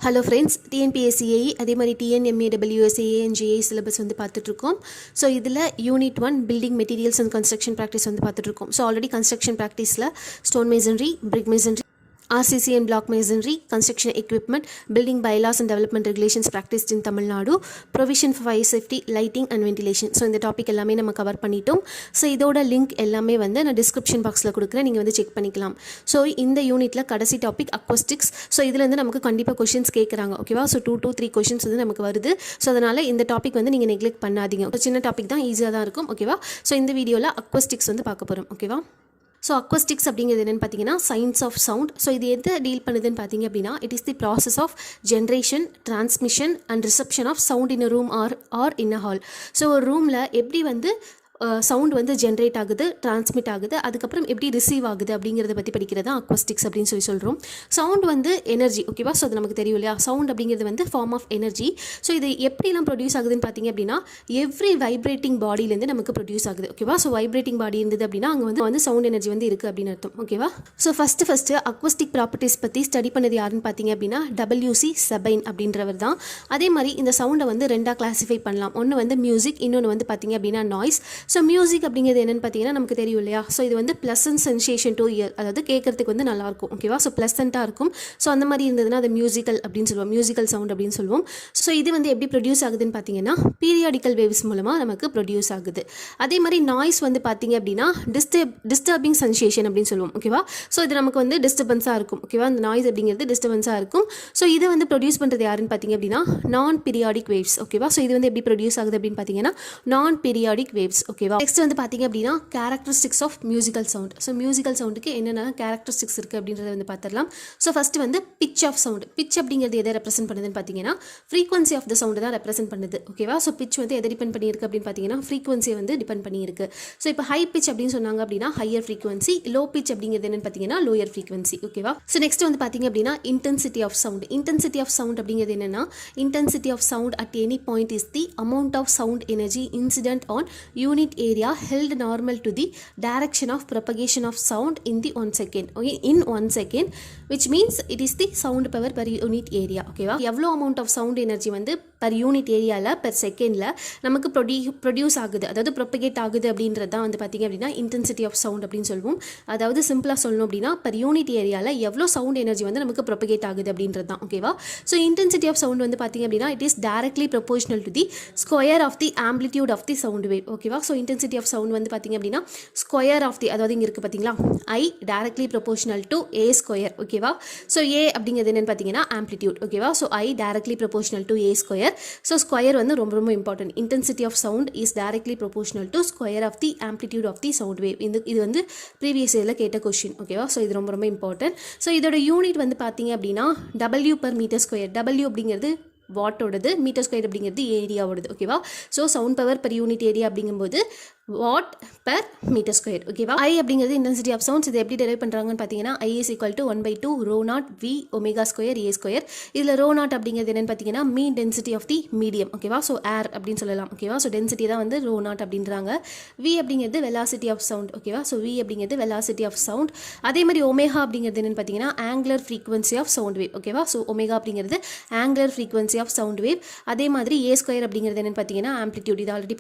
Hello friends, TNPACAE அதே மாதிரி TNMAWS and JA syllabus வந்து பார்த்துட்டு இருக்கோம். ஸோ இதில் unit 1 building materials and construction practice வந்து பார்த்துட்டு இருக்கோம். ஸோ ஆல்ரெடி கன்ஸ்ட்ரக்ஷன் ப்ராக்டிஸில் stone masonry, brick masonry, RCC and Block Masonry, Construction Equipment, Building Bylaws and Development Regulations practiced in Tamil Nadu, Provision for Fire Safety, Lighting and Ventilation. So இந்த topic எல்லாமே நம்ம cover பண்ணிட்டோம். So இதோட link எல்லாமே வந்து நான் description பாக்ஸில் கொடுக்குறேன், நீங்கள் வந்து செக் பண்ணிக்கலாம். ஸோ இந்த யூனிட்டில் கடைசி டாபிக் அக்வஸ்டிக்ஸ். ஸோ இதில் வந்து நமக்கு கண்டிப்பாக கொஷின்ஸ் கேட்குறாங்க, ஓகேவா? ஸோ 2 to 3 கொஷின்ஸ் வந்து நமக்கு வருது. ஸோ அதனால் இந்த டாபிக் வந்து நீங்கள் நெக்லெக்ட் பண்ணாதீங்க. ஒரு சின்ன டாபிக் தான், ஈஸியாக தான் இருக்கும், ஓகேவா? ஸோ இந்த வீடியோவில் அக்வஸ்டிக்ஸ் வந்து பார்க்க போகிறோம், ஓகேவா? ஸோ அக்வஸ்டிக்ஸ் அப்படிங்கிறது என்னென்னு பார்த்தீங்கன்னா சயின்ஸ் ஆஃப் சவுண்ட். ஸோ இது எதை டீல் பண்ணுதுன்னு பார்த்தீங்க அப்படின்னா it is the process of generation, transmission and reception of sound in a room or in a hall. So ஒரு ரூமில் எப்படி வந்து சவுண்ட் வந்து ஜென்ரேட் ஆகுது, டிரான்ஸ்மிட் ஆகுது, அதுக்கப்புறம் எப்படி ரிசீவ் ஆகுது அப்படிங்கிறத பற்றி படிக்கிறது தான் அக்வஸ்டிக்ஸ் அப்படின்னு சொல்கிறோம். சவுண்ட் வந்து எனர்ஜி, ஓகேவா? ஸோ அது நமக்கு தெரியும் இல்லையா? சவுண்ட் அப்படிங்கிறது வந்து ஃபார்ம் ஆஃப் எனர்ஜி. ஸோ இது எப்படிலாம் ப்ரொடியூஸ் ஆகுதுன்னு பார்த்தீங்க அப்படின்னா எவ்ரி வைப்ரேட்டிங் பாடியிலேருந்து நமக்கு ப்ரொடியூஸ் ஆகுது, ஓகேவா? ஸோ வைப்ரேட்டிங் பாடி இருந்தது அப்படின்னா அங்கே வந்து சவுண்ட் எனர்ஜி வந்து இருக்குது அப்படின்னு அர்த்தம், ஓகேவா? ஸோ ஃபஸ்ட்டு அக்வஸ்டிக் ப்ராப்பர்ட்டிஸ் பற்றி ஸ்டடி பண்ணது யாருன்னு பார்த்தீங்க அப்படின்னா WC சபைன் அப்படின்றவர் தான். அதே மாதிரி இந்த சவுண்டை வந்து ரெண்டாக கிளாஸிஃபை பண்ணலாம். ஒன்று வந்து மியூசிக், இன்னொன்று வந்து பார்த்தீங்க அப்படின்னா நாய்ஸ். ஸோ மியூசிக் அப்படிங்கிறது என்னென்னு பார்த்தீங்கன்னா நமக்கு தெரியும் இல்லையா? ஸோ இது வந்து ப்ளசன்ட் சென்சேஷன் டு இயர், அதாவது கேட்கறதுக்கு வந்து நல்லாயிருக்கும், ஓகேவா? ஸோ ப்ளசண்ட்டாக இருக்கும். ஸோ அந்த மாதிரி இருந்ததுன்னா அது மியூசிக்கல் அப்படின்னு சொல்லுவோம், மியூசிக்கல் சவுண்ட் அப்படின்னு சொல்லுவோம். ஸோ இது வந்து எப்படி ப்ரொடியூஸ் ஆகுதுன்னு பார்த்தீங்கன்னா பீரியாடிக்கல் வேவ்ஸ் மூலமாக நமக்கு ப்ரொடியூஸ் ஆகுது. அதே மாதிரி நாய்ஸ் வந்து பார்த்தீங்க அப்படின்னா டிஸ்டர்பிங் சென்சேஷன் அப்படின்னு சொல்லுவோம், ஓகேவா? ஸோ இது நமக்கு வந்து டிஸ்டர்பன்ஸாக இருக்கும், ஓகேவா? அந்த நாய்ஸ் அப்படிங்கிறது டிஸ்டர்பன்ஸாக இருக்கும். ஸோ இதை வந்து ப்ரொடியூஸ் பண்ணுறது யாருன்னு பார்த்தீங்க அப்படின்னா நான் பீரியாடிக் வேவ்ஸ், ஓகேவா? ஸோ இது வந்து எப்படி ப்ரொடியூஸ் ஆகுது அப்படின்னு பார்த்தீங்கன்னா நான் பீரியாடிக் வேவ்ஸ், ஓகேவா? நெக்ஸ்ட் வந்து பார்த்தீங்க அப்படின்னா characteristics of musical sound. So musical சவுண்டுக்கு என்னென்ன கேரக்டரிஸ்டிக்ஸ் இருக்குது அப்படின்றத வந்து பார்த்துடலாம். ஸோ ஃபஸ்ட்டு வந்து பிச் ஆஃப் சவுண்ட். பிச் அப்படிங்கிறது எதை ரெப்ரசென்ட் பண்ணுதுன்னு பார்த்தீங்கன்னா ஃப்ரீக்வன்சி ஆஃப் த சவுண்டு தான் ரெப்ரசென்ட் பண்ணுது, ஓகேவா? ஸோ பிச் வந்து எதை டிபெண்ட் பண்ணியிருக்கு அப்படின்னு பார்த்தீங்கன்னா ஃப்ரீக்வன்சியை வந்து டிபெண்ட் பண்ணியிருக்கு. ஸோ இப்போ ஹை பிச் அப்படின்னு சொன்னாங்க அப்படின்னா ஹையர் ஃப்ரீக்வன்சி, லோ பிச் அப்படிங்கிறது என்னென்னு பார்த்தீங்கன்னா லோயர் ஃப்ரீக்வன்சி, ஓகேவா? ஸோ நெக்ஸ்ட் வந்து பார்த்தீங்க அப்படின்னா intensity of sound. Intensity of sound அப்படிங்கிறது என்னென்னா intensity of sound at any point is the amount of sound energy incident on unit area held normal to the direction of propagation of sound in the 1 second, okay, in 1 second, which means it is the sound power per unit area, okay va? எவ்வளோ amount of sound energy வந்து per unit ஏரியாவில் per செகண்டில் நமக்கு produce ஆகுது, அதாவது propagate ஆகுது அப்படின்றது தான் வந்து பார்த்திங்க அப்படின்னா இன்டென்சிட்டி ஆஃப் சவுண்ட் அப்படின்னு சொல்லுவோம். அதாவது சிம்பிளாக சொல்லணும் அப்படின்னா per unit ஏரியாவில் எவ்வளோ சவுண்ட் எனர்ஜி வந்து நமக்கு ப்ரொபகேட் ஆகுது அப்படின்றது தான், ஓகேவா? ஸோ இன்டென்சிட்டி ஆஃப் சவுண்ட் வந்து பார்த்திங்க அப்படின்னா it is directly proportional to the square of the amplitude of the sound wave, ஓகேவா? ஸோ இன்டென்சிட்டி ஆஃப் சவுண்ட் வந்து பார்த்திங்க அப்படின்னா ஸ்கொயர் ஆஃப் தி, அதாவது இங்கே இருக்குது பார்த்தீங்களா, I directly proportional to A square, ஓகேவா? ஸோ A அப்படிங்கிறது என்னென்னு பார்த்தீங்கன்னா ஆம்ப்ளிடியூட், ஓகேவா? So I directly proportional to A square. So square வந்து ரொம்ப ரொம்ப important. Intensity of sound is directly proportional to square of the amplitude of the sound wave. இது வந்து ப்ரீவியஸ் இயரில் கேட்ட கொஸ்டின், ஓகேவா? ஸோ இது ரொம்ப ரொம்ப இம்பார்ட்டன்ட். ஸோ இதோட யூனிட் வந்து பார்த்தீங்க அப்படின்னா W per metre square. W அப்படிங்கிறது வாட்டோடது, மீட்டர் ஸ்கொயர் அப்படிங்கிறது ஏரியாவோடது, ஓகேவா? So sound power per unit area அப்படிங்கும்போது வாட் per மீட்டர் ஸ்கொயர், ஓகேவா? I அப்படிங்கிறது இன்டென்சிட்டி ஆஃப் சவுண்ட்ஸ். இது எப்படி டெரைவ் பண்ணுறாங்கன்னு பார்த்தீங்கன்னா I is equal to 1/2 ρ0 V omega square A square. இதில் ρ0 அப்படிங்கிறது என்னென்னு பார்த்தீங்கன்னா மீன் டென்சிட்டி ஆஃப் தி மீடியம், ஓகேவா? ஸோ ஏர் அப்படின்னு சொல்லலாம், ஓகேவா? ஸோ டென்சிட்டி தான் வந்து ρ0 அப்படின்றாங்க. V அப்படிங்கிறது வெலாசிட்டி ஆஃப் சவுண்ட், ஓகேவா? ஸோ V அப்படிங்கிறது வெலாசிட்டி ஆஃப் சவுண்ட். அதே மாதிரி ஒமேகா அப்படிங்கிறது என்னென்னு பார்த்தீங்கன்னா angular frequency of sound wave, ஓகேவா? ஸோ ஒமேகா அப்படிங்கிறது angular frequency of sound wave. அதே மாதிரி A ஸ்கொயர் அப்படிங்கிறது என்னென்னு பார்த்தீங்கன்னா ஆம்ப்ளிடியூட். இது ஆல்ரெடி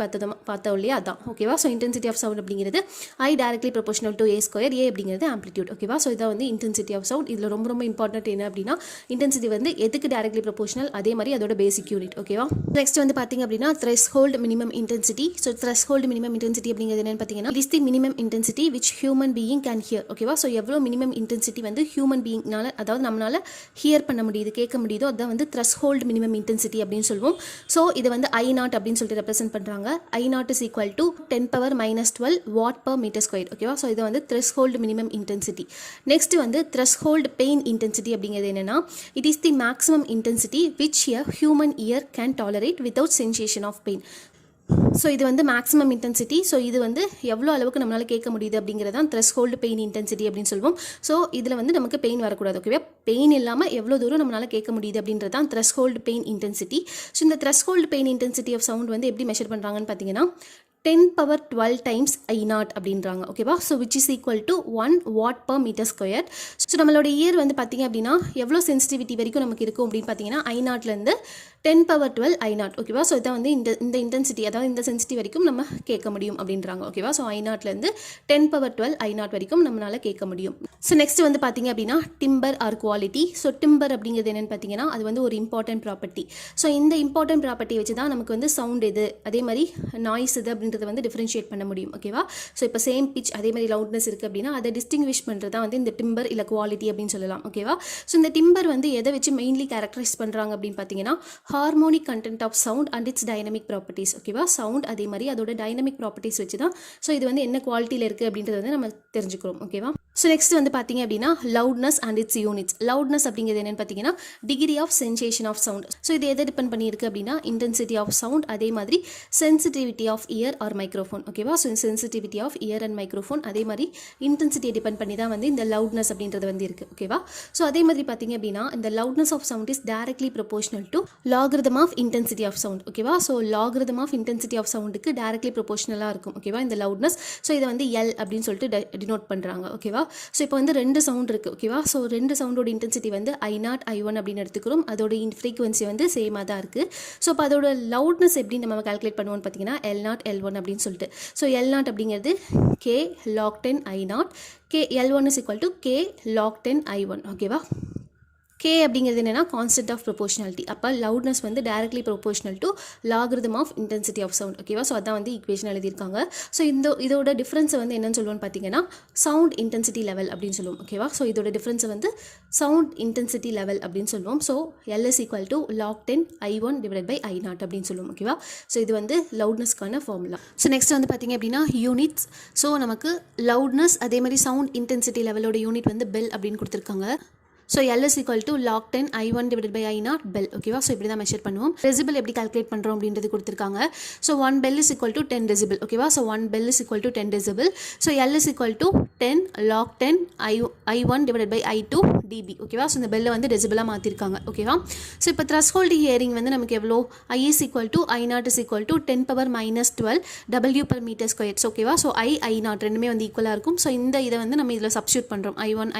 பார்த்தோம் இல்லையா, அதான், ஓகேவா? ஸோ இன்டென்சிட்டி ஆஃப் சவுண்ட் அப்படிங்கிறது I directly proportional to A square, A அப்படிங்கிறது ஆம்ப்ளிடியூட், ஓகேவா? ஸோ இதான் வந்து இன்டென்சிட்டி ஆஃப் சவுண்ட். இதில் ரொம்ப ரொம்ப இம்பார்ட்டன்ட் என்ன அப்படின்னா இன்டென்சிட்டி வந்து எதுக்கு டைரக்ட்லி ப்ரொபோர்ஷனல், அதே மாதிரி அதோட பேசிக் யூனிட், ஓகேவா? நெக்ஸ்ட் வந்து பார்த்தீங்க அப்படின்னா threshold minimum intensity. So threshold minimum intensity அப்படிங்கிறது என்னன்னு பார்த்தீங்கன்னா it is the minimum intensity which human being can hear, ஓகேவா? ஸோ எவ்வளோ மினிமம் இன்டென்சிட்டி வந்து ஹியூமன் பீயிங்னால, அதாவது நம்மளால ஹியர் பண்ண முடியுது, கேட்க முடியுதோ அதுதான் வந்து த்ரெஷ்ஹோல்ட் மினிமம் இன்டென்சிட்டி அப்படின்னு சொல்லுவோம். ஸோ இது வந்து I0 அப்படின்னு சொல்லிட்டு ரெப்ரசென்ட் பண்ணுறாங்க. I0 is equal to 10⁻⁻12 watt per metre square, ஓகேவா? ஸோ இது வந்து த்ரெஷ்ஹோல்ட் மினிமம் இன்டென்சிட்டி. நெக்ஸ்ட் வந்து த்ரெஷ்ஹோல்ட் பெயின் இன்டென்சிட்டி அப்படிங்கிறது என்னன்னா it is the maximum intensity which a human ear can tolerate without sensation of pain. So இது வந்து maximum intensity. So இது வந்து எவ்வளோ அளவுக்கு நம்மளால் கேட்க முடியுது அப்படிங்கிறதான் த்ரெஷ்ஹோல்டு பெயின் இன்டென்சிட்டி அப்படின்னு சொல்லுவோம். ஸோ இதில் வந்து நமக்கு பெயின் வரக்கூடாது, ஓகேவா? பெயின் இல்லாமல் எவ்வளோ தூரம் நம்மளால் கேட்க முடியுது அப்படின்றது தான் த்ரெஷ்ஹோல்டு பெயின் இன்டென்சிட்டி. ஸோ இந்த threshold pain intensity of sound வந்து எப்படி மெஷர் பண்ணுறாங்கன்னு பார்த்தீங்கன்னா 10 power 12 times I0 அப்படின்றாங்க ஓகேவா. So which is equal to 1 watt per metre square. So நம்மளோட இயர் வந்து பார்த்தீங்க அப்படின்னா எவ்வளோ சென்சிட்டிவிட்டி வரைக்கும் நமக்கு இருக்கும் அப்படின்னு பார்த்தீங்கன்னா I0லேருந்து 10 power 12 I0 ஓகேவா. ஸோ இதை வந்து இந்த இன்டென்சிட்டி அதாவது இந்த சென்சிட்டிவ் வரைக்கும் நம்ம கேட்க முடியும் அப்படின்றாங்க ஓகேவா. ஸோ I0லேருந்து 10 power 12 I0 வரைக்கும் நம்மளால் கேட்க முடியும். ஸோ நெக்ஸ்ட் வந்து பார்த்தீங்க அப்படின்னா timbre or quality. So timbre அப்படிங்கிறது என்னென்னு பார்த்தீங்கன்னா அது வந்து ஒரு இம்பார்ட்டன்ட் ப்ராப்பர்ட்டி. ஸோ இந்த இம்பார்ட்டன்ட் ப்ராப்பர்ட்டியை வச்சு தான் நமக்கு வந்து சவுண்ட் எது அதே மாதிரி நாய்ஸ் எது அப்படின்றத வந்து டிஃபரன்ஷியேட் பண்ண முடியும் ஓகேவா. ஸோ இப்போ சேம் பிச் அதே மாதிரி லவுட்னஸ் இருக்குது அப்படின்னா அதை டிஸ்டிங்விஷ் பண்ணுறது தான் வந்து இந்த டிம்பர் இல்லை குவாலிட்டி அப்படின்னு சொல்லலாம் ஓகேவா. ஸோ இந்த டிம்பர் வந்து எதை வச்சு மெயின்லி கேரக்டரைஸ் பண்ணுறாங்க அப்படின்னு பார்த்தீங்கன்னா harmonic content of sound and its dynamic properties ஓகேவா. சவுண்ட் அதே மாதிரி அதோட டைனமிக் ப்ராப்பர்ட்டிஸ் வச்சு தான் ஸோ இது வந்து என்ன குவாலிட்டியில் இருக்குது அப்படின்றத வந்து நம்ம தெரிஞ்சுக்கிறோம் ஓகேவா. ஸோ நெக்ஸ்ட் வந்து பார்த்தீங்க அப்படின்னா loudness and its units. Loudness அப்படிங்கிறது என்னென்னு பார்த்தீங்கன்னா degree of sensation of sound. So இது எதை டிபெண்ட் பண்ணியிருக்கு அப்படின்னா இன்டென்சிட்டி ஆஃப் சவுண்ட் அதே மாதிரி sensitivity of ear or microphone ஓகேவா. So sensitivity of ear and microphone அதே மாதிரி இன்டென்சிட்டியை டிபெண்ட் பண்ணி தான் வந்து இந்த லவுட்னஸ் அப்படின்றது வந்து இருக்குது ஓகேவா. ஸோ அதே மாதிரி பார்த்தீங்க அப்படின்னா இந்த loudness of sound is directly proportional to logarithm of intensity of sound ஓகேவா. So logarithm of intensity of சவுண்டுக்கு டைரக்ட்லி ப்ரொபோஷனலாக இருக்கும் ஓகேவா இந்த லவுட்னஸ். ஸோ இதை வந்து எல் அப்படின்னு சொல்லிட்டு டினோட் பண்ணுறாங்க ஓகேவா. ஸோ இப்போ வந்து ரெண்டு சவுண்ட் இருக்குது ஓகேவா. ஸோ ரெண்டு சவுண்டோட இன்டென்சிட்டி வந்து I0 I1 அப்படின்னு எடுத்துக்கிறோம். அதோட ஃப்ரீக்வன்சி வந்து சேமாக தான் இருக்குது. ஸோ இப்போ அதோட லவுட்னஸ் எப்படி நம்ம கால்குலேட் பண்ணுவோம்னு பார்த்தீங்கன்னா L0 L1 அப்படின்னு சொல்லிட்டு. ஸோ L0 அப்படிங்கிறது K log 10 I0 L1 is equal to K log 10 I1 ஓகேவா. K அப்படிங்கிறது என்னென்னா கான்ஸ்டன்ட் ஆஃப் ப்ரொபோஷனாலிட்டி. அப்போ லவுட்னஸ் வந்து directly proportional to logarithm of intensity of sound ஓகேவா. ஸோ அதான் வந்து ஈக்குவேஷன் எழுதியிருக்காங்க. ஸோ இதோட டிஃப்ரென்ஸை வந்து என்னன்னு சொல்லுவோம்னு பார்த்தீங்கன்னா சவுண்ட் இன்டென்சிட்டி லெவல் அப்படின்னு சொல்லுவோம் ஓகேவா. ஸோ இதோட டிஃப்ரென்ஸை வந்து சவுண்ட் இன்டென்சிட்டி லெவல் அப்படின்னு சொல்லுவோம். So L is equal to log 10 I1 divided by I0 அப்படின்னு சொல்லுவோம் ஓகேவா. ஸோ இது வந்து லவுட்னஸ்க்கான ஃபார்முலா. ஸோ நெக்ஸ்ட் வந்து பார்த்தீங்க அப்படின்னா யூனிட்ஸ். ஸோ நமக்கு லவுட்னஸ் அதே மாதிரி சவுண்ட் இன்டென்சிட்டி லெவலோட யூனிட் வந்து பெல் அப்படின்னு கொடுத்துருக்காங்க. So L is equal to log 10 I1 divided by I0 bell ஓகேவா. ஸோ இப்படி தான் மெஷர் பண்ணுவோம். டெசிபிள் எப்படி கால்குலேட் பண்ணுறோம் அப்படின்றது கொடுத்துருக்காங்க. So 1 bell is equal to 10 decibel ஓகேவா. So 1 bell is equal to 10 decibel. So L is equal to 10 log 10 I1 divided by I2 dB ஓகேவா. ஸோ இந்த பெல்லை வந்து டெசிபிளாக மாற்றிருக்காங்க ஓகேவா. ஸோ இப்போ த்ரெஷ்ஹோல்டு ஹியரிங் வந்து நமக்கு எவ்வளோ I is equal to I0 is equal to 10 power minus 12 W per meter square ஓகேவா. ஸோ I0 ரெண்டுமே வந்து ஈக்குவலாக இருக்கும். ஸோ இந்த இதை வந்து நம்ம இதில் சப்ஸ்டியூட் பண்ணுறோம் I1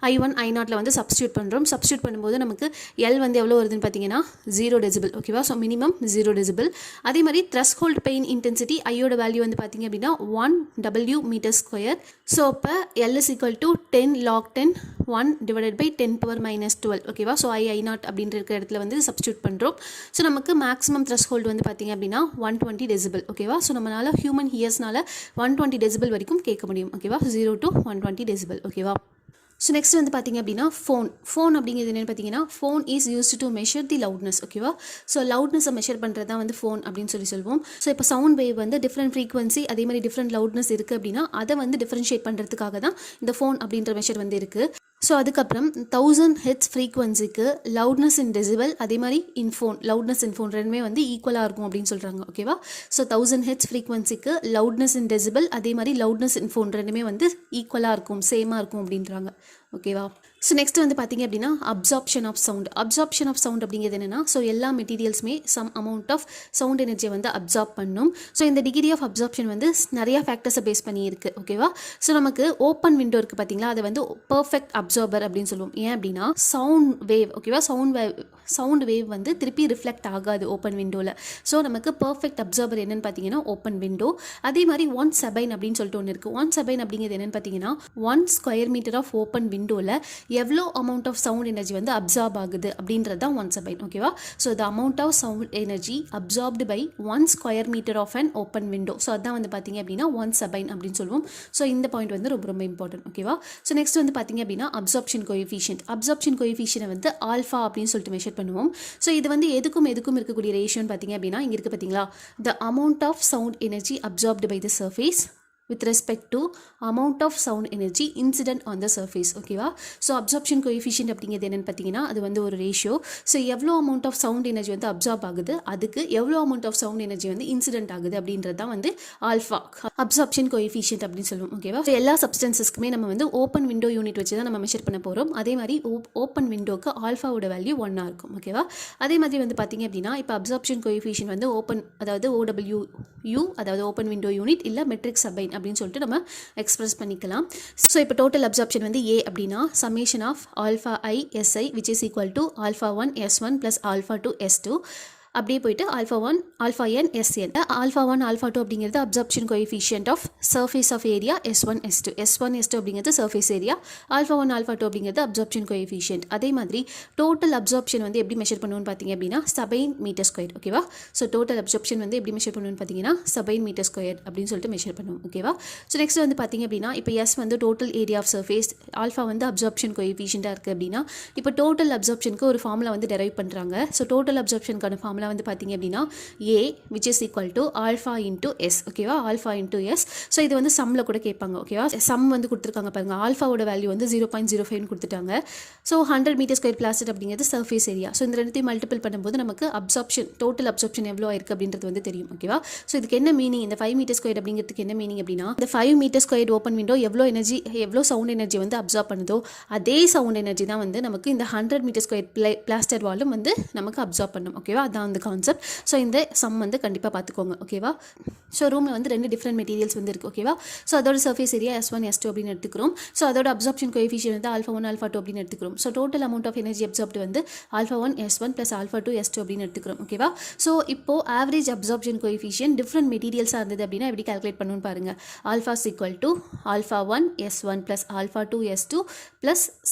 I1 I0ல வந்து சப்ஸ்டியூட் பண்ணுறோம். சப்ஸ்டியூட் பண்ணும்போது நமக்கு L வந்து எவ்வளோ வருதுன்னு பார்த்தீங்கன்னா 0 decibel ஓகேவா. So minimum 0 decibel. அதே மாதிரி த்ரெஷ்ஹோல்ட் பெயின் இன்டென்சிட்டி ஐயோட வேல்யூ வந்து பார்த்தீங்க அப்படின்னா 1 W மீட்டர் ஸ்கொயர். ஸோ இப்போ L is equal to 10 log 10 1 divided by 10 power minus 12 ஓகேவா. ஸோ I0 அப்படின்ற இருக்கிற இடத்துல வந்து சப்ஸ்டியூட் பண்ணுறோம். ஸோ நமக்கு மேக்ஸிமம் த்ரெஷ்ஹோல்டு வந்து பார்த்தீங்க அப்படின்னா 120 decibel ஓகேவா. ஸோ நம்மளால் ஹியூமன் ஹியர்ஸ்னால 120 decibel வரைக்கும் கேட்க முடியும் ஓகேவா. 0 to 120 decibel ஓகேவா. ஸோ நெக்ஸ்ட் வந்து பார்த்தீங்க அப்படின்னா ஃபோன் அப்படிங்கிறது என்னென்னு பார்த்தீங்கன்னா phone is used to measure the loudness ஓகேவா. ஸோ லவுட்னஸை மெஷர் பண்ணுறது தான் வந்து ஃபோன் அப்படின்னு சொல்லுவோம். ஸோ இப்போ சவுண்ட் வேவ் வந்து டிஃப்ரெண்ட் ஃப்ரீக்வன்சி அதே மாதிரி டிஃப்ரெண்ட் லவுட்னஸ் இருக்குது அப்படின்னா அதை வந்து டிஃப்ரென்ஷியேட் பண்ணுறதுக்காக தான் இந்த ஃபோன் அப்படின்ற மெஷர் வந்து இருக்குது. ஸோ அதுக்கப்புறம் 1000 ஹெர்ட்ஸ் ஃப்ரீக்வன்சிக்கு லவுட்னஸ் இன் டெசிபல் அதே மாதிரி லவுட்னஸ் இன் ஃபோன் ரெண்டுமே வந்து ஈக்குவலாக இருக்கும் அப்படின்னு சொல்கிறாங்க ஓகேவா. ஸோ 1000 ஹெர்ட்ஸ் ஃப்ரீக்வன்சிக்கு லவுட்னஸ் இன் டெசிபல் அதே மாதிரி லவுட்னஸ் இன் ஃபோன் ரெண்டுமே வந்து ஈக்குவலாக இருக்கும் சேமாக இருக்கும் அப்படின்றாங்க ஓகேவா. ஸோ நெக்ஸ்ட் வந்து பார்த்தீங்க அப்படின்னா அப்சார்ப்ஷன் ஆஃப் சவுண்ட் அப்படிங்கிறது என்னென்னா ஸோ எல்லா மெட்டீரியல்ஸுமே சம் அமௌண்ட் ஆஃப் சவுண்ட் எனர்ஜியை வந்து அப்சார்ப் பண்ணும். ஸோ இந்த டிகிரி ஆஃப் அப்சார்ப்ஷன் வந்து நிறையா ஃபேக்டர்ஸை பேஸ் பண்ணி இருக்குது ஓகேவா. ஸோ நமக்கு ஓப்பன் விண்டோ இருக்குது பார்த்தீங்களா அதை வந்து பர்ஃபெக்ட் அப்சார்பர் அப்படின்னு சொல்லுவோம். ஏன் அப்படின்னா சவுண்ட் வேவ் ஓகேவா சவுண்ட் வேவ் வந்து திருப்பி ரிஃப்ளெக்ட் ஆகாது ஓப்பன் விண்டோவில். ஸோ நமக்கு பர்ஃபெக்ட் அப்சார்பர் என்னென்னு பார்த்தீங்கன்னா ஓப்பன் விண்டோ. அதே மாதிரி 1 சபைன் அப்படின்னு சொல்லிட்டு ஒன்று இருக்குது. 1 சபைன் அப்படிங்கிறது என்னென்னு பார்த்தீங்கன்னா 1 ஸ்கொயர் மீட்டர் ஆஃப் ஓப்பன் விண்டோவில் எவ்வளோ அமௌண்ட் ஆஃப் சவுண்ட் எனர்ஜி வந்து அப்சார்ப் ஆகுது அப்படின்றது தான் 1 சபைன் ஓகேவா. So the amount of sound energy absorbed by 1 square metre of an open window. So அதான் வந்து பார்த்தீங்க அப்படின்னா 1 சபைன் அப்படின்னு சொல்லுவோம். ஸோ இந்த பாயிண்ட் வந்து ரொம்ப ரொம்ப இம்பார்ட்டன்ட் ஓகேவா. ஸோ நெக்ஸ்ட் வந்து பார்த்தீங்க அப்படின்னா அப்சார்ப்ஷன் கோஎஃபிஷியன்ட் வந்து ஆல்ஃபா அப்படின்னு சொல்லிட்டு மெஷர் பண்ணுவோம். ஸோ இது வந்து எதுக்கும் இருக்கக்கூடிய ரேஷியோன்னு பார்த்தீங்க அப்படின்னா இங்கே இருக்குது பார்த்தீங்களா the amount of sound energy absorbed by the surface with respect to amount of sound energy incident on the surface. ஓகேவா? ஸோ அப்சார்ப்ஷன் கோஎஃபிஷியன்ட் அப்படிங்கிறது என்னென்னு பார்த்தீங்கன்னா அது வந்து ஒரு ரேஷியோ. ஸோ எவ்வளோ அமௌண்ட் ஆஃப் சவுண்ட் எனர்ஜி வந்து அப்சார்ப் ஆகுது, அதுக்கு எவ்வளோ அமௌண்ட் ஆஃப் சவுண்ட் எனர்ஜி வந்து இன்சிடென்ட் ஆகுது அப்படின்றது தான் வந்து ஆல்ஃபா அப்சார்ப்ஷன் கோஎஃபிஷியன்ட் அப்படின்னு சொல்லுவோம். ஓகேவா? ஸோ எல்லா சப்ஸ்டன்சஸ்க்குமே நம்ம வந்து ஓப்பன் விண்டோ யூனிட் வச்சு தான் நம்ம மெஷர் பண்ண போகிறோம். அதே மாதிரி ஓப்பன் விண்டோக்கு ஆல்ஃபாவோட வேல்யூ 1 இருக்கும். ஓகேவா? அதே மாதிரி வந்து பார்த்தீங்க அப்படின்னா இப்போ அப்சார்ப்ஷன் கோஎஃபிஷியன்ட் வந்து ஓப்பன், அதாவது OWU, அதாவது ஓப்பன் விண்டோ யூனிட் இல்லை மெட்ரிக் சபைன் அப்படின்னு சொல்லிட்டு நம்ம எக்ஸ்பிரஸ் பண்ணிக்கலாம். ஸோ இப்போ டோட்டல் அப்சார்ப்ஷன் வந்து A அப்படின்னா summation of alpha I SI which is equal to alpha 1 S1 plus alpha 2 S2 அப்படியே போயிட்டு alpha 1 alpha n SN. Alpha 1 alpha 2 அப்படிங்கிறது absorption coefficient of surface of area S1 S2 அப்படிங்கிறது surface area, alpha 1 alpha 2 அப்படிங்கிறது absorption coefficient. அதே மாதிரி total absorption வந்து எப்படி measure பண்ணுவோம்னு பார்த்தீங்க அப்படின்னா சபைன் மீட்டர் ஸ்கொயர். ஓகேவா? ஸோ டோட்டல் அப்சார்ப்ஷன் வந்து எப்படி மெஷர் பண்ணுவோம்னு பார்த்தீங்கன்னா சபைன் மீட்டர் ஸ்கொயர் அப்படின்னு சொல்லிட்டு மெஷர் பண்ணுவோம். ஓகேவா? ஸோ நெக்ஸ்ட் வந்து பார்த்தீங்க அப்படின்னா இப்போ S வந்து total area of surface, alpha வந்து அப்சார்ப்ஷன் கோஎஃபிஷியன்ட்டாக இருக்குது அப்படின்னா இப்போ டோட்டல் அப்சார்ப்ஷனுக்கு ஒரு ஃபார்முலா வந்து டெரைவ் பண்ணுறாங்க. ஸோ டோட்டல் அப்சார்ப்ஷனுக்கான ஃபார்முலா வந்து பார்த்தீங்க அப்படின்னா A which is equal to alpha into S. ஓகேவா? alpha into S. ஸோ இது வந்து சம்மில் கூட கேட்பாங்க. ஓகேவா? சம் வந்து கொடுத்துருக்காங்க பாருங்க. ஆல்ஃபாவோட வேல்யூ வந்து 0.05 கொடுத்துட்டாங்க. ஸோ 100 மீட்டர் ஸ்கொயர் பிளாஸ்டட் அப்படிங்கிறது சர்ஃபேஸ் ஏரியா. ஸோ இந்த ரெண்டுத்தையும் மல்டிபிள் பண்ணும்போது நமக்கு அப்சார்ப்ஷன், டோட்டல் அப்சார்ப்ஷன் எவ்வளோ ஆயிருக்கு அப்படின்றது வந்து தெரியும். ஓகேவா? ஸோ இதுக்கு என்ன மீனிங், இந்த 5 மீட்டர் ஸ்கொயர் அப்படிங்கிறதுக்கு என்ன மீனிங் அப்படின்னா இந்த 5 மீட்டர் ஸ்கொயர் ஓப்பன் விண்டோ எவ்வளோ எனர்ஜி, எவ்வளோ சவுண்ட் எனர்ஜி வந்து அப்சார்ப் பண்ணுதோ அதே சவுண்ட் எனர்ஜி தான் வந்து நமக்கு இந்த 100 மீட்டர் ஸ்கொயர் பிளாஸ்டர் வாலும் வந்து நமக்கு அப்சார்ப் பண்ணும். ஓகேவா? அதான் அந்த கான்செப்ட். ஸோ இந்த சம் வந்து கண்டிப்பாக பார்த்துக்கோங்க. ஓகேவா? ஸோ ரூமில் வந்து 2 டிஃப்ரெண்ட் மெட்டீரியல்ஸ் வந்து இருக்குது. ஓகேவா? ஸோ அதோட சர்ஃபேஸ் ஏரியா S1 S2 அப்படின்னு எடுத்துக்கிறோம். ஸோ அதோட அப்சார்ப்ஷன் கோஎஃபிஷியன்ட் வந்து ஆல்ஃபா 1 ஆல்ஃபா 2 அப்படின்னு எடுத்துக்கிறோம். So total amount of energy absorbed வந்து alpha 1 S1 plus alpha 2 S2 அப்படின்னு எடுத்துக்கிறோம். ஓகேவா? ஸோ இப்போ ஆவரேஜ் அப்சார்ப்ஷன் கோஎஃபிஷியன்ட் டிஃப்ரெண்ட் மெட்டீரியல்ஸாக இருந்தது அப்படின்னா எப்படி கால்குலேட் பண்ணணும்னு பாருங்கள். Alpha is equal to alpha 1 S1 plus alpha 2 S2 plus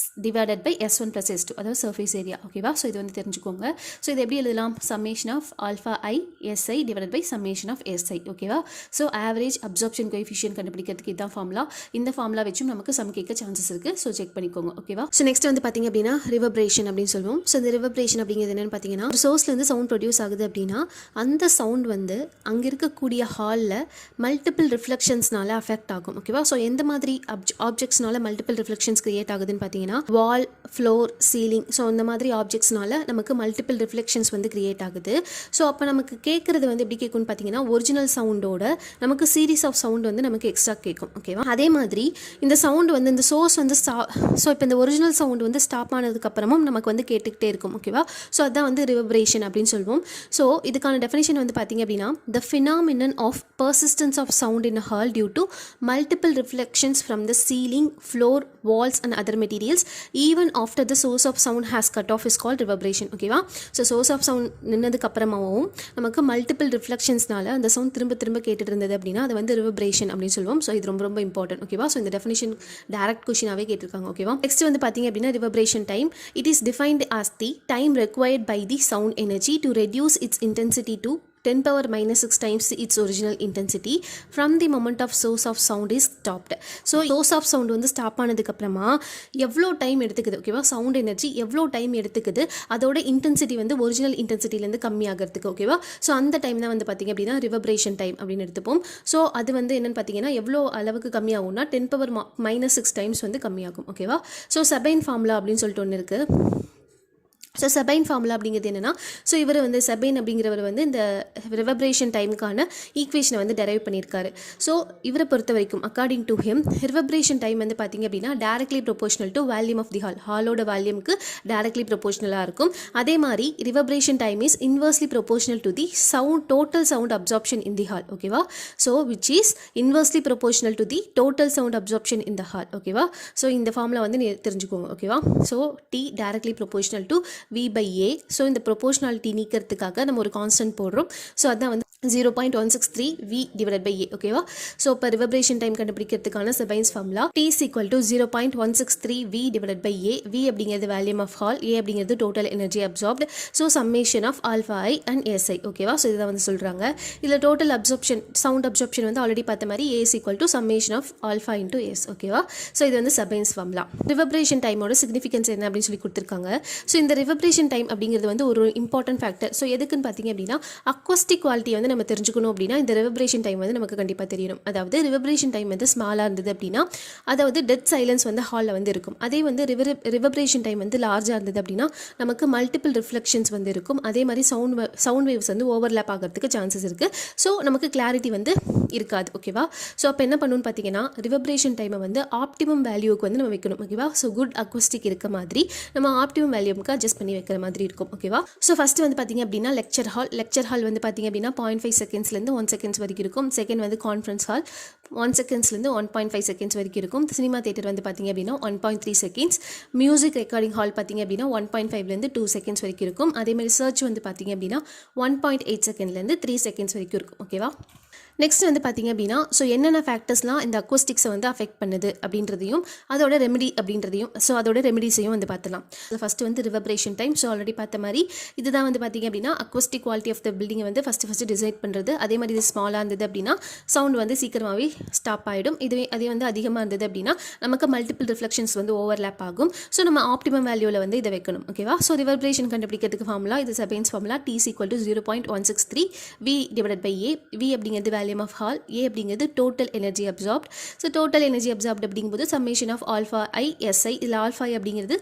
divided by S1 plus S2, அதாவது சர்ஃபேஸ் ஏரியா. ஓகேவா? ஸோ இது வந்து தெரிஞ்சுக்கோங்க. ஸோ இது எப்படி எழுதலாம்? Summation of alpha I SI divided by summation of SI. ஓகேவா? ஸோ ஆவரேஜ் அப்சார்ப்ஷன் கோஎஃபிஷியன்ட் கண்டுபிடிக்கிறதுக்கு இதுதான் ஃபார்முலா. இந்த ஃபார்முலா வச்சும் நமக்கு சம் கேட்க சான்சஸ் இருக்குது. ஸோ செக் பண்ணிக்கோங்க. ஓகேவா? ஸோ நெக்ஸ்ட் வந்து பார்த்தீங்க அப்படின்னா ரிவர்பரேஷன் அப்படின்னு சொல்லுவோம். ஸோ இந்த ரிவர்பரேஷன் அப்படிங்கிறது என்னென்னு பார்த்தீங்கன்னா ஒரு சோர்ஸ்லேருந்து சவுண்ட் ப்ரொடியூஸ் ஆகுது அப்படின்னா அந்த சவுண்ட் வந்து அங்கே இருக்கக்கூடிய ஹாலில் மல்டிபிள் ரிஃப்ளெக்ஷன்ஸ்னால அஃபெக்ட் ஆகும். ஓகேவா? ஸோ எந்த மாதிரி ஆப்ஜெக்ட்ஸ்னால மல்டிபிள் ரிஃப்ளெக்ஷன்ஸ் கிரியேட் ஆகுதுன்னு பார்த்தீங்கன்னா வால், ஃப்ளோர், சீலிங், ஸோ இந்த மாதிரி ஆப்ஜெக்ட்ஸ்னால நமக்கு மல்டிபிள் ரிஃப்ளெக்ஷன்ஸ் வந்து கிரியேட் ஆகுது. ஸோ அப்போ நமக்கு கேட்குறது வந்து எப்படி கேட்கும்னு பார்த்தீங்கன்னா ஒரிஜினல் சவுண்டோட நமக்கு சீரீஸ் ஆஃப் சவுண்ட் வந்து நமக்கு எக்ஸ்ட்ரா கேட்கும். ஓகேவா? அதே மாதிரி இந்த சவுண்ட் வந்து இந்த சோர்ஸ் வந்து ஸோ இப்போ இந்த ஒரிஜினல் சவுண்ட் வந்து ஸ்டாப் ஆனதுக்கப்புறமும் நமக்கு வந்து கேட்டுக்கிட்டே இருக்கும். ஓகேவா? ஸோ அதுதான் வந்து ரிவர்பரேஷன் அப்படின்னு சொல்லுவோம். ஸோ இதுக்கான டெஃபினேஷன் வந்து பார்த்தீங்க அப்படின்னா the phenomenon of persistence of sound in hall due to multiple reflections from the ceiling, floor, walls and other materials even after the source of sound has cut off is called reverberation. ஓகேவா? So source of sound நின்னதுக்கு அப்புறமாவும் நமக்கு multiple ரிஃப்ளெக்ஷன்ஸ்னால அந்த sound திரும்ப திரும்ப கேட்டுட்டு இருந்தது அப்படின்னா அது வந்து ரிவர்பரேஷன் அப்படின்னு சொல்லுவோம். ஸோ இது ரொம்ப ரொம்ப இம்பார்ட்டன்ட். ஓகேவா? ஸோ இந்த டெஃபினேஷன் டைரக்ட் கொஸ்டினாவே கேட்டிருக்காங்க. ஓகேவா? நெக்ஸ்ட் வந்து பார்த்தீங்க அப்படின்னா reverberation time. It is defined as the time required by the sound energy to reduce its intensity to 10⁻⁻6 times its original intensity from the moment of source of sound is stopped. So source of sound வந்து stop ஆனதுக்கப்புறமா எவ்வளோ time எடுத்துக்குது, ஓகேவா? Sound energy எவ்வளோ time எடுத்துக்குது, அதோட intensity வந்து original இன்டென்சிட்டிலேருந்து கம்மியாகிறதுக்கு. ஓகேவா? ஸோ அந்த டைம் தான் வந்து பார்த்திங்க அப்படின்னா ரிவர்பரேஷன் டைம் அப்படின்னு எடுத்துப்போம். ஸோ அது வந்து என்னென்னு பார்த்தீங்கன்னா எவ்வளோ அளவுக்கு கம்மியாகும்னா 10⁻⁻6 times வந்து கம்மியாகும். ஓகேவா? ஸோ சபைன் ஃபார்முலா அப்படின்னு சொல்லிட்டு ஒன்று இருக்குது. ஸோ சபைன் ஃபார்முலா அப்படிங்கிறது என்னென்னா ஸோ இவர் வந்து சபைன் அப்படிங்கிறவர் வந்து இந்த ரிவர்பரேஷன் டைமுக்கான ஈக்குவேஷனை வந்து டெரைவ் பண்ணியிருக்காரு. ஸோ இவரை பொறுத்த வரைக்கும் according to him reverberation time வந்து பார்த்திங்க அப்படின்னா directly proportional to volume of the ஹாலோட வால்யூமுக்கு டைரக்ட்லி ப்ரொபோஷனலாக இருக்கும். அதே மாதிரி reverberation time is inversely proportional to the sound total sound absorption in the hall. ஓகேவா? So which is inversely proportional to the total sound absorption in the hall. ஓகேவா? So இந்த formula வந்து தெரிஞ்சுக்கோங்க. ஓகேவா? So T directly proportional to V by A. ஸோ இந்த proportionality நீக்கிறதுக்காக நம்ம ஒரு கான்ஸ்டன்ட் போடுறோம். ஸோ அதான் வந்து 0.163 V divided by A. ஓகேவா? ஸோ இப்போ ரிவர்பரேஷன் டைம் கண்டுபிடிக்கிறதுக்கான Sabine's formula T is equal to 0.163 V divided by A. V அப்படிங்கிறது வால்யூம் ஆஃப் ஹால், A அப்படிங்கிறது total energy absorbed. So summation of alpha I and SI. ஓகேவா? So இதை வந்து சொல்கிறாங்க. இதில் டோட்டல் அப்சார்ப்ஷன் சவுண்ட் அப்சார்ப்ஷன் வந்து already பார்த்த மாதிரி A is equal to summation of alpha into S. ஓகேவா? ஸோ இது வந்து சபைன்ஸ் ஃபார்முலா. ரிவர்பரேஷன் டைமோட சிக்னிஃபிகன்ஸ் என்ன அப்படின்னு சொல்லி கொடுத்துருக்காங்க. ஸோ இந்த ரிவர்பரேஷன் டைம் அப்படிங்கிறது வந்து ஒரு இம்பார்ட்டன்ட் ஃபேக்டர். ஸோ எதுக்குன்னு பார்த்தீங்க அப்படின்னா அக்வஸ்டிக் குவாலிட்டியை வந்து நம்ம தெரிஞ்சுக்கணும் அப்படின்னா இந்த ரிவர்பரேஷன் டைம் வந்து நமக்கு கண்டிப்பாக தெரியணும். அதாவது ரிவர்பரேஷன் டைம் வந்து ஸ்மாலாக இருந்தது அப்படின்னா அதாவது டெட் சைலன்ஸ் வந்து ஹாலில் வந்து இருக்கும். அதே வந்து ரிவர்பரேஷன் டைம் வந்து லார்ஜாக இருந்தது அப்படின்னா நமக்கு மல்டிபிள் ரிஃப்ளெக்ஷன்ஸ் வந்து இருக்கும். அதே மாதிரி சவுண்ட் வேவ்ஸ் வந்து ஓவர்லேப் ஆகிறதுக்கு சான்சஸ் இருக்குது. ஸோ நமக்கு கிளாரிட்டி வந்து இருக்காது. ஓகேவா? ஸோ அப்போ என்ன பண்ணணும்னு பார்த்தீங்கன்னா ரிவர்பரேஷன் டைமை வந்து ஆப்டிமம் வேல்யூக்கு வந்து நம்ம வைக்கணும். ஓகேவா? ஸோ குட் அக்வஸ்டிக் இருக்க மாதிரி நம்ம ஆப்டிமம் வேல்யூமுக்கு அட்ஜஸ்ட் பண்ணி வைக்கிற மாதிரி இருக்கும். ஓகேவா? ஸோ ஃபஸ்ட்டு வந்து பார்த்தீங்க அப்படின்னா லெக்சர் ஹால் வந்து பார்த்தீங்க அப்படின்னா 0.5 செகண்ட்ஸ்லேருந்து 1 செகண்ட்ஸ் வரைக்கும் இருக்கும். செகண்ட் வந்து கான்ஃபரன்ஸ் ஹால் 1 செகண்ட்ஸ்லேருந்து 1.5 செகண்ட்ஸ் வரைக்கும் இருக்கும். சினிமா தியேட்டர் வந்து பார்த்தீங்க அப்படின்னா 1.3 செகண்ட்ஸ். மியூசிக் ரெக்கார்டிங் ஹால் பார்த்தீங்க அப்படின்னா 1.5லேருந்து 2 செகண்ட்ஸ் வரைக்கும் இருக்கும். அதேமாதிரி சர்ச் வந்து பார்த்தீங்க அப்படின்னா 1.8 செகண்ட்லேருந்து 3 செகண்ட்ஸ் வரைக்கும் இருக்கும். ஓகேவா? நெக்ஸ்ட் வந்து பார்த்தீங்க அப்படின்னா ஸோ என்னென்ன ஃபேக்டர்ஸ்லாம் இந்த அக்வஸ்டிக்ஸை வந்து அஃபெக்ட் பண்ணுது அப்படின்றதையும் அதோட ரெமெடி அப்படின்றதையும் அதோட ரெமெடிஸையும் வந்து பார்த்துலாம். ஃபஸ்ட்டு வந்து ரிவர்பரேஷன் டைம். ஸோ ஆல்ரெடி பார்த்த மாதிரி இதுதான் வந்து பார்த்தீங்க அப்படின்னா அக்வஸ்டிக் குவாலிட்டி ஆஃப் த பில்டிங்கை வந்து ஃபஸ்ட்டு டிசைட் பண்ணுறது. அதே மாதிரி இது ஸ்மாலாக இருந்தது அப்படின்னா சவுண்ட் வந்து சீக்கிரமாகவே ஸ்டாப் ஆகிடும். அதே வந்து அதிகமாக இருந்தது அப்படின்னா நமக்கு மல்டிபிள் ரிஃப்ளெக்ஷன்ஸ் வந்து ஓவர்லேப் ஆகும். ஸோ நம்ம ஆப்டிமம் வேல்யூவில் வந்து இதை வைக்கணும். ஓகேவா? ஸோ ரிவர்பரேஷன் கண்டுபிடிக்கிறதுக்கு ஃபார்முலா இது செபைன்ஸ் ஃபார்முலா T = 0.163 V/A. V அப்படிங்கிறது வேல்யூம் ஆஃப் ஹால், A அப்படிங்கிறது total energy absorbed. So total energy absorbed அப்படிங்கும்போது summation of alpha I SI. இதில் ஆல்ஃபா அப்படிங்கிறது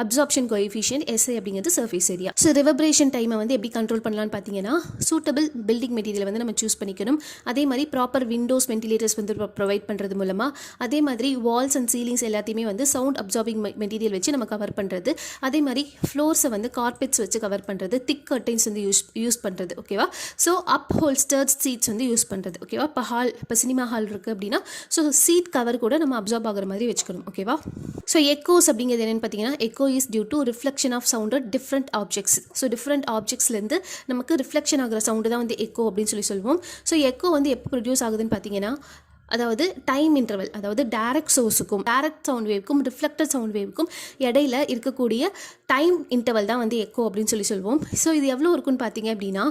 அப்சார்ப்ஷன் கோஎஃபிஷியன்ட், SI அப்படிங்கிறது சர்ஃபேஸ் ஏரியா. ஸோ ரிவர்பரேஷன் டைமை வந்து எப்படி கண்ட்ரோல் பண்ணலான்னு பார்த்தீங்கன்னா சூட்டபிள் பில்டிங் மெட்டீரியல் வந்து நம்ம சூஸ் பண்ணிக்கணும். அதே மாதிரி ப்ராப்பர் விண்டோஸ் வென்டிலேட்டர்ஸ் வந்து ப்ரொவைட் பண்ணுறது மூலமாக, அதே மாதிரி வால்ஸ் அண்ட் சீலிங்ஸ் எல்லாத்தையுமே வந்து சவுண்ட் அப்சார்பிங் மெட்டீரியல் வச்சு நம்ம கவர் பண்ணுறது. அதே மாதிரி ஃப்ளோர்ஸை வந்து கார்பெட்ஸ் வச்சு கவர் பண்ணுறது. திக் கர்டைன்ஸ் வந்து யூஸ் பண்ணுறது. ஓகேவா? ஸோ அப் ஹோல்ஸ்டர்ட் சீட்ஸ் வந்து யூஸ் பண்ணுறது. ஓகேவா? இப்போ சினிமா ஹால் இருக்குது அப்படின்னா ஸோ சீட் கவர் கூட நம்ம அப்சார்ப் ஆகிற மாதிரி வச்சுக்கணும். ஓகேவா? ஸோ எக்கோஸ் அப்படிங்கிறது என்னென்னு பார்த்தீங்கன்னா echo is due to reflection of sound at different objects. So different objectsலேருந்து நமக்கு ரிஃப்ளெக்ஷன் ஆகிற சவுண்டு தான் வந்து எக்கோ அப்படின்னு சொல்லுவோம். ஸோ எக்கோ வந்து எப்போ ப்ரொடியூஸ் ஆகுதுன்னு பார்த்தீங்கன்னா அதாவது டைம் இன்டர்வல், அதாவது டைரக்ட் சோர்ஸுக்கும் டைரக்ட் சவுண்ட் வேவுக்கும் ரிஃப்ளெக்டட் சவுண்ட் வேவுக்கும் இடையில இருக்கக்கூடிய டைம் இன்டர்வல் தான் வந்து எக்கோ அப்படின்னு சொல்லுவோம். ஸோ இது எவ்வளோ இருக்குன்னு பார்த்தீங்க அப்படின்னா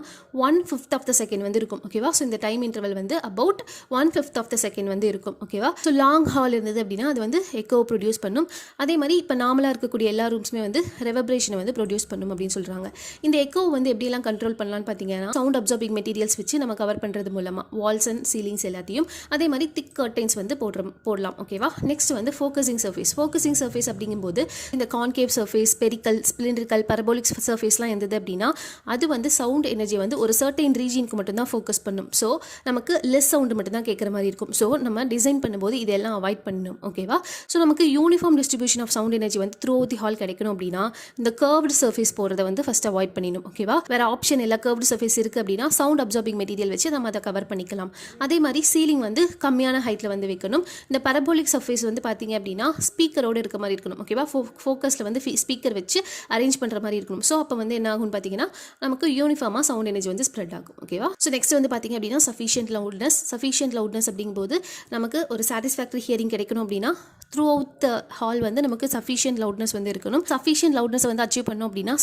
1/5 ஆஃப் த செகண்ட் வந்து இருக்கும். ஓகேவா? ஸோ இந்த டைம் இன்டர்வல் வந்து அபவுட் 1/5 ஆஃப் த செகண்ட் வந்து இருக்கும். ஓகேவா? ஸோ லாங் ஹால் இருந்தது அப்படின்னா அது வந்து எக்கோ ப்ரொடியூஸ் பண்ணும். அதே மாதிரி இப்போ நார்மலாக இருக்கக்கூடிய எல்லா ரூம்ஸுமே வந்து ரெவர்பரேஷனை வந்து ப்ரொடியூஸ் பண்ணும் அப்படின்னு சொல்கிறாங்க. இந்த எக்கோ வந்து எப்படியெல்லாம் கண்ட்ரோல் பண்ணலான்னு பார்த்தீங்கன்னா சவுண்ட் அப்சார்பிங் மெட்டீரியல்ஸ் வச்சு நம்ம கவர் பண்ணுறது மூலமாக வால்ஸ் அண்ட் சீலிங்ஸ் எல்லாத்தையும், அதே மாதிரி திக் கர்டைன்ஸ் வந்து போடலாம். ஓகேவா? நெக்ஸ்ட் வந்து ஃபோக்கஸிங் சர்ஃபேஸ் அப்படிங்கும்போது இந்த கான்கேவ் சர்ஃபேஸ், ஸ்பெரிக்கல், ஸ்பிலிண்ட்ரிக்கல், பரபோலிக் சர்ஃபேஸ்லாம் இருந்தது அப்படின்னா அது வந்து சவுண்ட் எனர்ஜி வந்து ஒரு சர்டைன் ரீஜியனுக்கு மட்டும்தான் ஃபோக்கஸ் பண்ணும். ஸோ நமக்கு லெஸ் சவுண்டு மட்டும்தான் கேட்குற மாதிரி இருக்கும். ஸோ நம்ம டிசைன் பண்ணும்போது இதெல்லாம் அவாய்ட் பண்ணணும். ஓகேவா? ஸோ நமக்கு uniform distribution of sound energy வந்து த்ரூ தி ஹால் கிடைக்கணும் அப்படின்னா இந்த கர்வ்டு சர்ஃபேஸ் போகிறத வந்து ஃபஸ்ட் அவாய்ட் பண்ணிடணும். ஓகேவா? வேறு ஆப்ஷன் இல்லை. கர்வ்டு சர்ஃபேஸ் இருக்குது அப்படின்னா சவுண்ட் அப்சார்பிங் மெட்டீரியல் வச்சு நம்ம அதை கவர் பண்ணிக்கலாம். அதே மாதிரி சீலிங் வந்து கம்மியான ஹைட்டில் வந்து வைக்கணும். இந்த பரபோலிக் சர்ஃபேஸ் வந்து பார்த்தீங்க அப்படின்னா ஸ்பீக்கரோடு இருக்க மாதிரி இருக்கணும். ஓகேவா? ஃபோக்கஸில் வந்து ஸ்பீக்கர் வச்சு அரேஞ்ச் பண்ணுற மாதிரி இருக்கணும். ஸோ அப்போ வந்து என்ன ஆகும்னு பார்த்தீங்கன்னா நமக்கு யூனிஃபார்மாக சவுண்ட் எனர்ஜி வந்து ஸ்ப்ரெட் ஆகும். ஓகேவா? ஸோ நெக்ஸ்ட் வந்து பார்த்தீங்க அப்படின்னா சஃபிஷியன்ட் லவுட்னஸ் அப்படிங்கும்போது நமக்கு ஒரு சாட்டிஸ்ஃபேக்டரி ஹியரிங் கிடைக்கணும் அப்படின்னா த்ரூ அவுட் த ஹால் வந்து நமக்கு சஃபிஷியன்ட் லவுட்னஸ் வந்து இருக்கணும். சஃபிஷியன்ட் லவுட்னஸை வந்து அச்சீவ் பண்ணோம் அப்படின்னா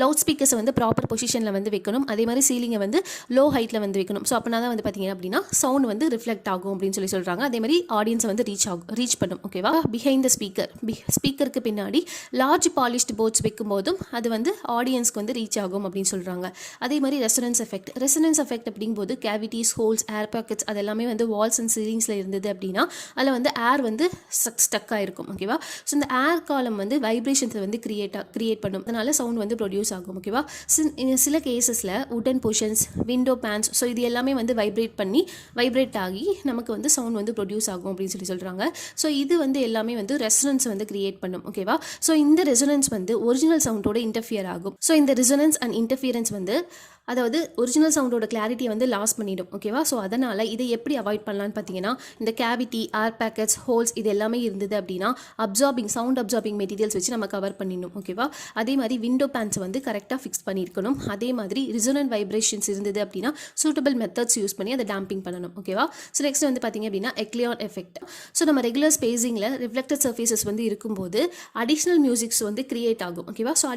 லவுட் ஸ்பீக்கர்ஸை வந்து ப்ராப்பர் பொசிஷனில் வந்து வைக்கணும். அதே மாதிரி சீலிங்கை வந்து லோ ஹைட்டில் வந்து வைக்கணும். ஸோ அப்படின்னா தான் வந்து பார்த்தீங்க அப்படின்னா சவுண்ட் வந்து ரிஃப்ளெக்ட் ஆகும் அப்படின்னு சொல்கிறாங்க. அதே மாதிரி ஆடியன்ஸை வந்து ரீச் பண்ணும். ஓகேவா? பிஹைண்ட் த ஸ்பீக்கருக்கு பின்னாடி லார்ஜ் பாலிஷ்டு போர்ட்ஸ் வைக்கும்போதும் அது வந்து ஆடியன்ஸ்க்கு வந்து ரீச் ஆகும் அப்படின்னு சொல்கிறாங்க. அதே மாதிரி ரெசனன்ஸ் எஃபெக்ட் அப்படிங்கும்போது கேவிட்டிஸ், ஹோல்ஸ், ஏர் பாக்கெட்ஸ் அது எல்லாமே வந்து வால்ஸ் அண்ட் சீலிங்ஸில் இருந்தது அப்படின்னா அதில் வந்து ஏர் வந்து ஸ்டக் ஆகிருக்கும். ஓகேவா? ஸோ இந்த ஏர் காலம் வந்து வைப்ரேஷன்ஸை வந்து கிரியேட் பண்ணும். அதனால சவுண்ட் வந்து ப்ரொடியூஸ் ஆகும். ஓகேவா? சில கேசஸில் வுடன் போர்ஷன்ஸ், விண்டோ பேன்ஸ், ஸோ இது எல்லாமே வந்து வைப்ரேட் ஆகி நமக்கு வந்து சவுண்ட் வந்து ப்ரொடியூஸ் ஆகும் அப்படின்னு சொல்கிறாங்க. ஸோ இது வந்து எல்லாமே வந்து ரெசனன்ஸ் வந்து கிரியேட் பண்ணும். ஓகேவா? ஸோ இந்த ரெசனன்ஸ் வந்து ஒரிஜினல் சவுண்டோட இன்டர்ஃபியர் ஆகும். ஸோ இந்த ரெசனன்ஸ் அண்ட் இன்டர்ஃபியரன்ஸ் வந்து அதாவது ஒரிஜினல் சவுண்டோட கிளாரிட்டியை வந்து லாஸ் பண்ணிடும். ஓகேவா? ஸோ அதனால் இதை எப்படி அவாய்ட் பண்ணலான்னு பார்த்தீங்கன்னா இந்த கேவிட்டி, ஏர் பேக்கெட்ஸ், ஹோல்ஸ் இது எல்லாமே இருந்தது அப்படின்னா சவுண்ட் அப்சார்பிங் மெட்டீரியல்ஸ் வச்சு நம்ம கவர் பண்ணிடணும். ஓகேவா? அதே மாதிரி விண்டோ பேன்ஸ் வந்து கரெக்டாக ஃபிக்ஸ் பண்ணியிருக்கணும். அதே மாதிரி ரிசோனன்ட் வைப்ரேஷன்ஸ் இருந்தது அப்படின்னா சூட்டபிள் மெத்தட்ஸ் யூஸ் பண்ணி அதை டேம்பிங் பண்ணணும். ஓகேவா? ஸோ நெக்ஸ்ட் வந்து பார்த்தீங்க அப்படின்னா எக்லியான் எஃபெக்ட். ஸோ நம்ம ரெகுலர் ஸ்பேசிங்கில் ரிஃப்ளெக்டட் சர்ஃபேசஸ் வந்து இருக்கும்போது அடிஷ்னல் மியூசிக்ஸ் வந்து கிரியேட் ஆகும். ஓகேவா? ஸோ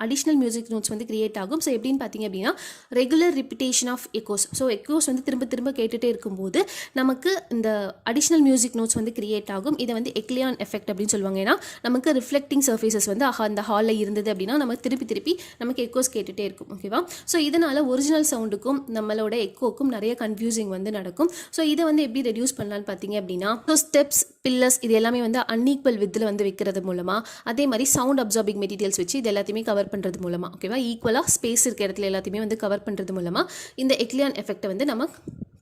அடிஷ்னல் மியூசிக் நோட்ஸ் வந்து கிரியேட் ஆகும். ஸோ எப்படின்னு பார்த்தீங்க பார்த்தீங்க அப்படின்னா regular repetition of echoes. So echoes வந்து திரும்ப திரும்ப கேட்டுகிட்டே இருக்கும்போது நமக்கு இந்த அடிஷ்னல் மியூசிக் நோட்ஸ் வந்து கிரியேட் ஆகும். இதை வந்து எக்லியான் எஃபெக்ட் அப்படின்னு சொல்லுவாங்க. ஏன்னா நமக்கு ரிஃப்ளெக்டிங் சர்ஃபேசஸ் வந்து அந்த ஹாலில் இருந்தது அப்படின்னா நம்ம திருப்பி நமக்கு எக்கோஸ் கேட்டுகிட்டே இருக்கும். ஓகேவா? ஸோ இதனால் ஒரிஜினல் சவுண்டுக்கும் நம்மளோட எக்கோக்கும் நிறைய கன்ஃபியூசிங் வந்து நடக்கும். ஸோ இதை வந்து எப்படி ரெடியூஸ் பண்ணலான்னு பார்த்தீங்க அப்படின்னா ஸோ ஸ்டெப்ஸ், பில்லர்ஸ் இது எல்லாமே வந்து அன்ஈக்குவல் வித்தில் வந்து வைக்கிறது மூலமாக, அதே மாதிரி சவுண்ட் அப்சார்பிங் மெட்டீரியல்ஸ் வச்சு இது எல்லாத்தையுமே கவர் பண்ணுறது மூலமாக, ஓகேவா, ஈக்குவலாக ஸ்பேஸ் இருக்க இடத்துல எல்லாத்தையுமே வந்து கவர் பண்ணுறது மூலமாக இந்த எக்லியான் எஃபெக்ட்டை வந்து நம்ம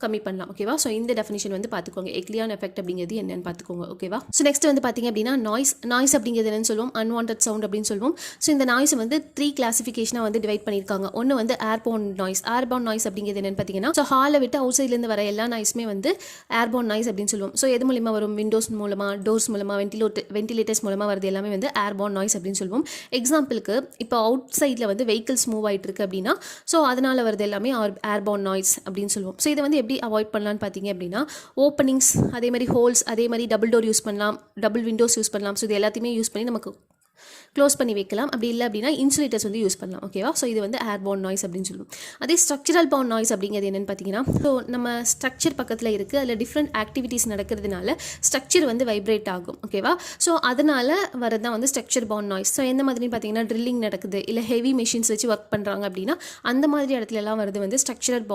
கம்மி பண்ணலாம். ஓகேவா? ஸோ இந்த டெஃபினிஷன் வந்து பார்த்துக்கோங்க. எக்லியான் எஃபெக்ட் அப்படிங்கிறது என்னன்னு பார்த்துக்கோங்க. ஓகேவா? ஸோ நெக்ஸ்ட் வந்து பார்த்தீங்க அப்படின்னா நாய்ஸ் அப்படிங்கிறது என்னன்னு சொல்லுவோம், அன்வான்ட் சவுண்ட் அப்படின்னு சொல்லுவோம். ஸோ இந்த நாய்ஸ் வந்து 3 கிளாசிஃபிகேஷனாக வந்து டிவைட் பண்ணியிருக்காங்க. ஒன்று வந்து ஏர்போர்ன் நாய்ஸ் அப்படிங்கிறது என்னன்னு பார்த்தீங்கன்னா ஸோ ஹாலை விட்டு அவுட் சைட்லேருந்து வர எல்லா நாய்ஸுமே வந்து ஏர்போர்ன் நாய்ஸ் அப்படின்னு சொல்லுவோம். ஸோ எது மூலமாக வரும்? விண்டோஸ் மூலமாக, டோர்ஸ் மூலமாக, வென்டிலேட்டர்ஸ் மூலமாக வரது எல்லாமே வந்து ஏர்போர்ன் நாய்ஸ் அப்படின்னு சொல்லுவோம். எக்ஸாம்பிளுக்கு இப்போ அவுட் சைடில் வந்து வெஹிக்கிள்ஸ் மூவ் ஆகிட்டு இருக்கு அப்படின்னா ஸோ அதனால் வரது எல்லாமே ஏர்போர்ன் நாய்ஸ் அப்படின்னு சொல்லுவோம். ஸோ இதை வந்து எப்படி அவாய்ட் பண்ணலான்னு பார்த்தீங்க அப்படின்னா ஓப்பனிங்ஸ், அதே மாதிரி ஹோல்ஸ், அதே மாதிரி டபுள் டோர் யூஸ் பண்ணலாம், டபுள் விண்டோஸ் யூஸ் பண்ணலாம். ஸோ இது எல்லாத்தையுமே யூஸ் பண்ணி நமக்கு க்ளோஸ் பண்ணி வைக்கலாம். அப்படி இல்லை அப்படின்னா இன்சுலேட்டர்ஸ் வந்து யூஸ் பண்ணலாம். ஓகேவா? ஸோ இது வந்து ஏர்போர்ன் நாய்ஸ் அப்படின்னு சொல்லுவோம். அதே ஸ்ட்ரக்சரல் பவுண்ட் நாய்ஸ் அப்படிங்கிறது என்னென்னு பார்த்தீங்கன்னா ஸோ நம்ம ஸ்ட்ரக்சர் பக்கத்தில் இருக்குது, அதில் டிஃப்ரெண்ட் ஆக்டிவிட்டீஸ் நடக்கிறதுனால ஸ்ட்ரக்சர் வந்து வைப்ரேட் ஆகும். ஓகேவா? ஸோ அதனால் வரது தான் வந்து ஸ்ட்ரக்சர் பவுண்ட் நாய்ஸ். ஸோ எந்த மாதிரின்னு பார்த்தீங்கன்னா ட்ரில்லிங் நடக்குது, இல்லை ஹெவி மிஷின்ஸ் வச்சு ஒர்க் பண்ணுறாங்க அப்படின்னா அந்த மாதிரி இடத்துல எல்லாம் வருது வந்து ஸ்ட்ரக்சர்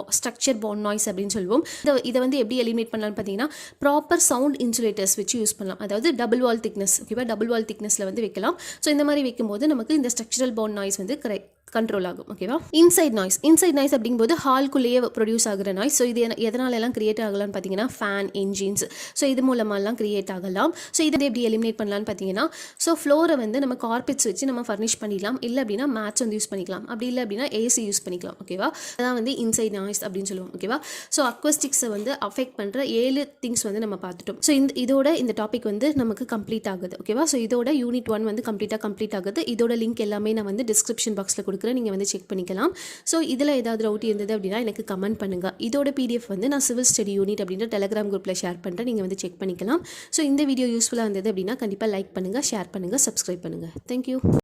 பவுண்ட் நாய்ஸ் அப்படின்னு சொல்லுவோம். இதை வந்து எப்படி எலிமினேட் பண்ணலாம்னு பார்த்தீங்கன்னா ப்ராப்பர் சவுண்ட் இன்சுலேட்டர்ஸ் வச்சு யூஸ் பண்ணலாம். அதாவது டபுள் வால் திக்னஸ், ஓகேவா, டபுள் வால் திக்னஸில் வந்து வைக்கலாம். ஸோ இந்த மாதிரி வைக்கும்போது நமக்கு இந்த ஸ்ட்ரக்சரல் பவுண்ட் நாய்ஸ் வந்து கண்ட்ரோல் ஆகும். ஓகேவா? இன்சைட் நாய்ஸ் அப்படிங்கும்போது ஹால்குள்ளேயே ப்ரொடியூஸ் ஆகிற நாய்ஸ். ஸோ இது எதனால எல்லாம் கிரியேட் ஆகலாம்னு பார்த்தீங்கன்னா ஃபேன், என்ஜின்ஸ், ஸோ இது மூலமாலாம் கிரியேட் ஆகலாம். ஸோ இதை எப்படி எலிமினேட் பண்ணலான்னு பார்த்தீங்கன்னா ஸோ ஃப்ளோரை வந்து நம்ம கார்பெட்ஸ் வச்சு நம்ம ஃபர்னிஷ் பண்ணிடலாம். இல்லை அப்படின்னா மேட்ஸ் வந்து யூஸ் பண்ணிக்கலாம். அப்படி இல்லை அப்படின்னா ஏசி யூஸ் பண்ணிக்கலாம். ஓகேவா? அதான் வந்து இன்சைட் நாய்ஸ் அப்படின்னு சொல்லுவோம். ஓகேவா? ஸோ அக்வஸ்டிக்ஸை வந்து அஃபெக்ட் பண்ணுற 7 திங்ஸ் வந்து நம்ம பார்த்துட்டோம். ஸோ இதோட இந்த டாபிக் வந்து நமக்கு கம்ப்ளீட் ஆகுது. ஓகேவா? ஸோ இதோட யூனிட் 1 வந்து கம்ப்ளீட் ஆகுது. இதோட லிங்க் எல்லாமே நான் வந்து டிஸ்கிரிப்ஷன் பாக்ஸில் கொடுக்குறேன், நீங்கள் வந்து செக் பண்ணிக்கலாம். ஸோ இதில் ஏதாவது டவுட் இருந்தது அப்படின்னா எனக்கு கமெண்ட் பண்ணுங்கள். இதோட பிடிஎஃப் வந்து நான் சிவில் ஸ்டடி யூனிட் அப்படின்ற டெலிகிராம் குரூப்பில் ஷேர் பண்ணுறேன், நீங்கள் வந்து செக் பண்ணிக்கலாம். ஸோ இந்த வீடியோ யூஸ்ஃபுல்லாக இருந்தது அப்படின்னா கண்டிப்பாக லைக் பண்ணுங்கள், ஷேர் பண்ணுங்கள், சப்ஸ்கிரைப் பண்ணுங்கள். தேங்க்யூ.